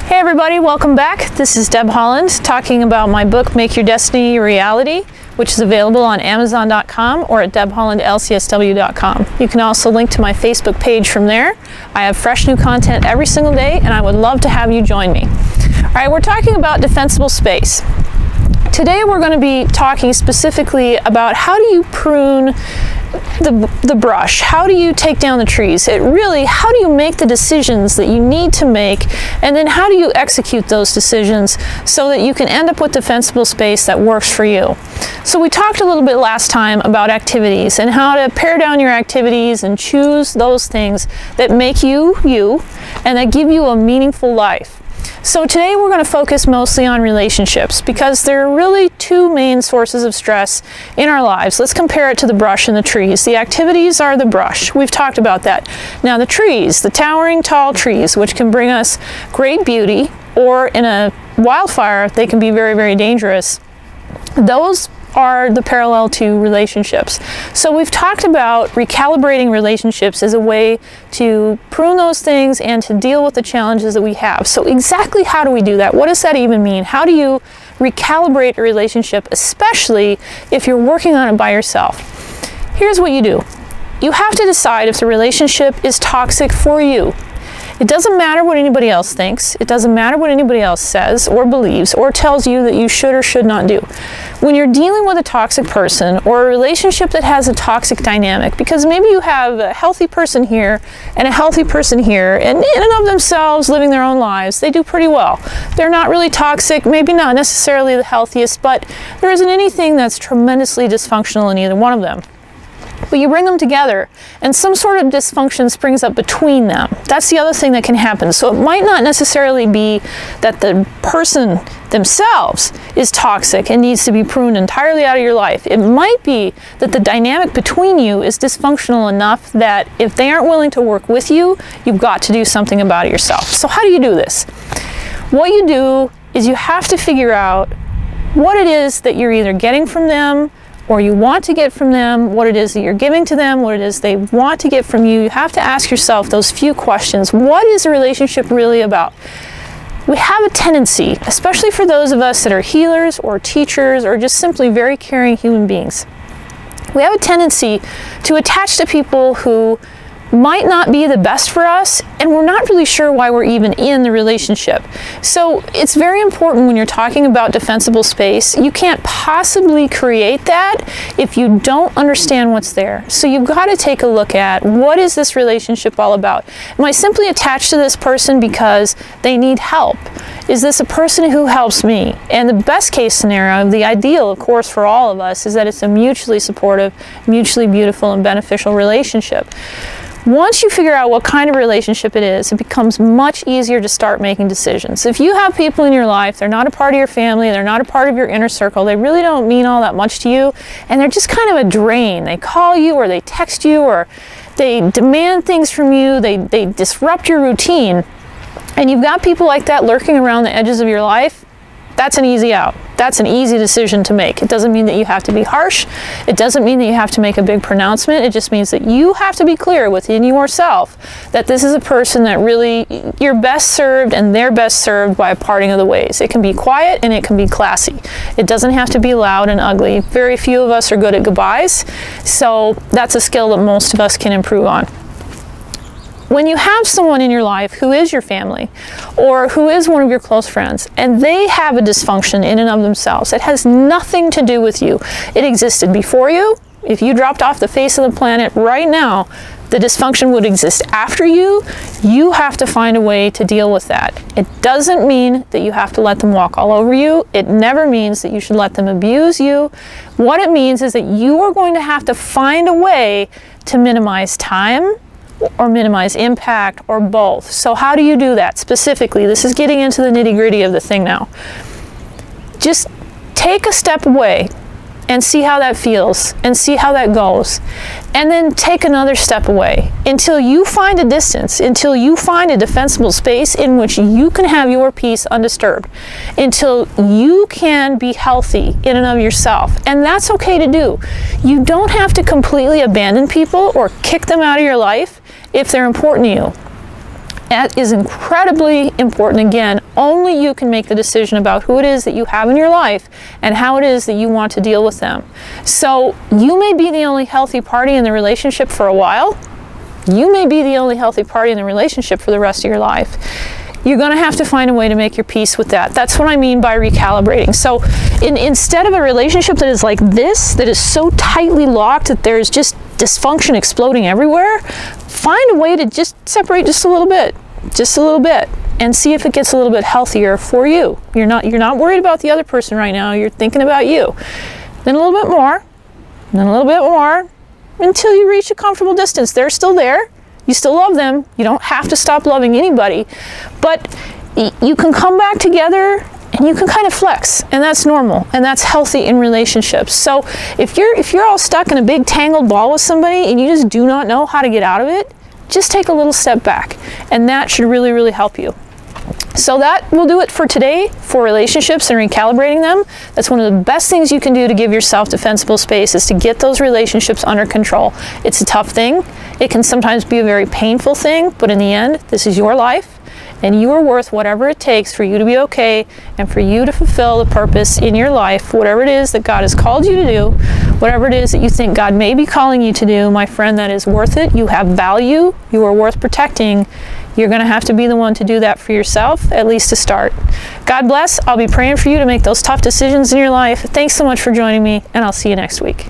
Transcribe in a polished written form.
Hey everybody, welcome back. This is Deb Holland talking about my book, Make Your Destiny Your Reality, which is available on Amazon.com or at debhollandlcsw.com. You can also link to my Facebook page from there. I have fresh new content every single day, and I would love to have you join me. All right, we're talking about defensible space. Today we're going to be talking specifically about how do you prune the brush? How do you take down the trees? How do you make the decisions that you need to make, and then how do you execute those decisions so that you can end up with defensible space that works for you? So we talked a little bit last time about activities and how to pare down your activities and choose those things that make you you and that give you a meaningful life. So today we're going to focus mostly on relationships because there are really two main sources of stress in our lives. Let's compare it to the brush and the trees. The activities are the brush. We've talked about that. Now the trees, the towering tall trees, which can bring us great beauty, or in a wildfire they can be very, very dangerous. Those are the parallel to relationships. So we've talked about recalibrating relationships as a way to prune those things and to deal with the challenges that we have. So exactly how do we do that? What does that even mean? How do you recalibrate a relationship, especially if you're working on it by yourself? Here's what you do. You have to decide if the relationship is toxic for you. It doesn't matter what anybody else thinks. It doesn't matter what anybody else says or believes or tells you that you should or should not do. When you're dealing with a toxic person or a relationship that has a toxic dynamic, because maybe you have a healthy person here and a healthy person here, and in and of themselves living their own lives, they do pretty well. They're not really toxic, maybe not necessarily the healthiest, but there isn't anything that's tremendously dysfunctional in either one of them. But you bring them together and some sort of dysfunction springs up between them. That's the other thing that can happen. So it might not necessarily be that the person themselves is toxic and needs to be pruned entirely out of your life. It might be that the dynamic between you is dysfunctional enough that if they aren't willing to work with you, you've got to do something about it yourself. So how do you do this? What you do is you have to figure out what it is that you're either getting from them or you want to get from them, what it is that you're giving to them, what it is they want to get from you. You have to ask yourself those few questions. What is a relationship really about? We have a tendency, especially for those of us that are healers or teachers or just simply very caring human beings, we have a tendency to attach to people who might not be the best for us, and we're not really sure why we're even in the relationship. So it's very important when you're talking about defensible space. You can't possibly create that if you don't understand what's there. So you've got to take a look at, what is this relationship all about? Am I simply attached to this person because they need help? Is this a person who helps me? And the best case scenario, the ideal, of course, for all of us, is that it's a mutually supportive, mutually beautiful, and beneficial relationship. Once you figure out what kind of relationship it is, it becomes much easier to start making decisions. If you have people in your life, they're not a part of your family, they're not a part of your inner circle, they really don't mean all that much to you, and they're just kind of a drain. They call you or they text you or they demand things from you, they disrupt your routine, and you've got people like that lurking around the edges of your life, that's an easy out. That's an easy decision to make. It doesn't mean that you have to be harsh. It doesn't mean that you have to make a big pronouncement. It just means that you have to be clear within yourself that this is a person that really you're best served and they're best served by a parting of the ways. It can be quiet and it can be classy. It doesn't have to be loud and ugly. Very few of us are good at goodbyes, so that's a skill that most of us can improve on. When you have someone in your life who is your family or who is one of your close friends and they have a dysfunction in and of themselves, it has nothing to do with you. It existed before you. If you dropped off the face of the planet right now, the dysfunction would exist after you. You have to find a way to deal with that. It doesn't mean that you have to let them walk all over you. It never means that you should let them abuse you. What it means is that you are going to have to find a way to minimize time or minimize impact, or both. So how do you do that specifically? This is getting into the nitty-gritty of the thing now. Just take a step away and see how that feels and see how that goes, and then take another step away until you find a distance, until you find a defensible space in which you can have your peace undisturbed, until you can be healthy in and of yourself. And that's okay to do. You don't have to completely abandon people or kick them out of your life if they're important to you. That is incredibly important. Again, only you can make the decision about who it is that you have in your life and how it is that you want to deal with them. So you may be the only healthy party in the relationship for a while. You may be the only healthy party in the relationship for the rest of your life. You're going to have to find a way to make your peace with that. That's what I mean by recalibrating. So instead of a relationship that is like this, that is so tightly locked that there's just dysfunction exploding everywhere, find a way to just separate just a little bit, and see if it gets a little bit healthier for you. You're not worried about the other person right now. You're thinking about you. Then a little bit more, then a little bit more, until you reach a comfortable distance. They're still there. You still love them. You don't have to stop loving anybody, but you can come back together and you can kind of flex, and that's normal, and that's healthy in relationships. So if you're all stuck in a big tangled ball with somebody and you just do not know how to get out of it, just take a little step back, and that should really, really help you. So that will do it for today for relationships and recalibrating them. That's one of the best things you can do to give yourself defensible space, is to get those relationships under control. It's a tough thing. It can sometimes be a very painful thing, but in the end, this is your life, and you are worth whatever it takes for you to be okay and for you to fulfill the purpose in your life, whatever it is that God has called you to do, whatever it is that you think God may be calling you to do. My friend, that is worth it. You have value. You are worth protecting. You're going to have to be the one to do that for yourself, at least to start. God bless. I'll be praying for you to make those tough decisions in your life. Thanks so much for joining me, and I'll see you next week.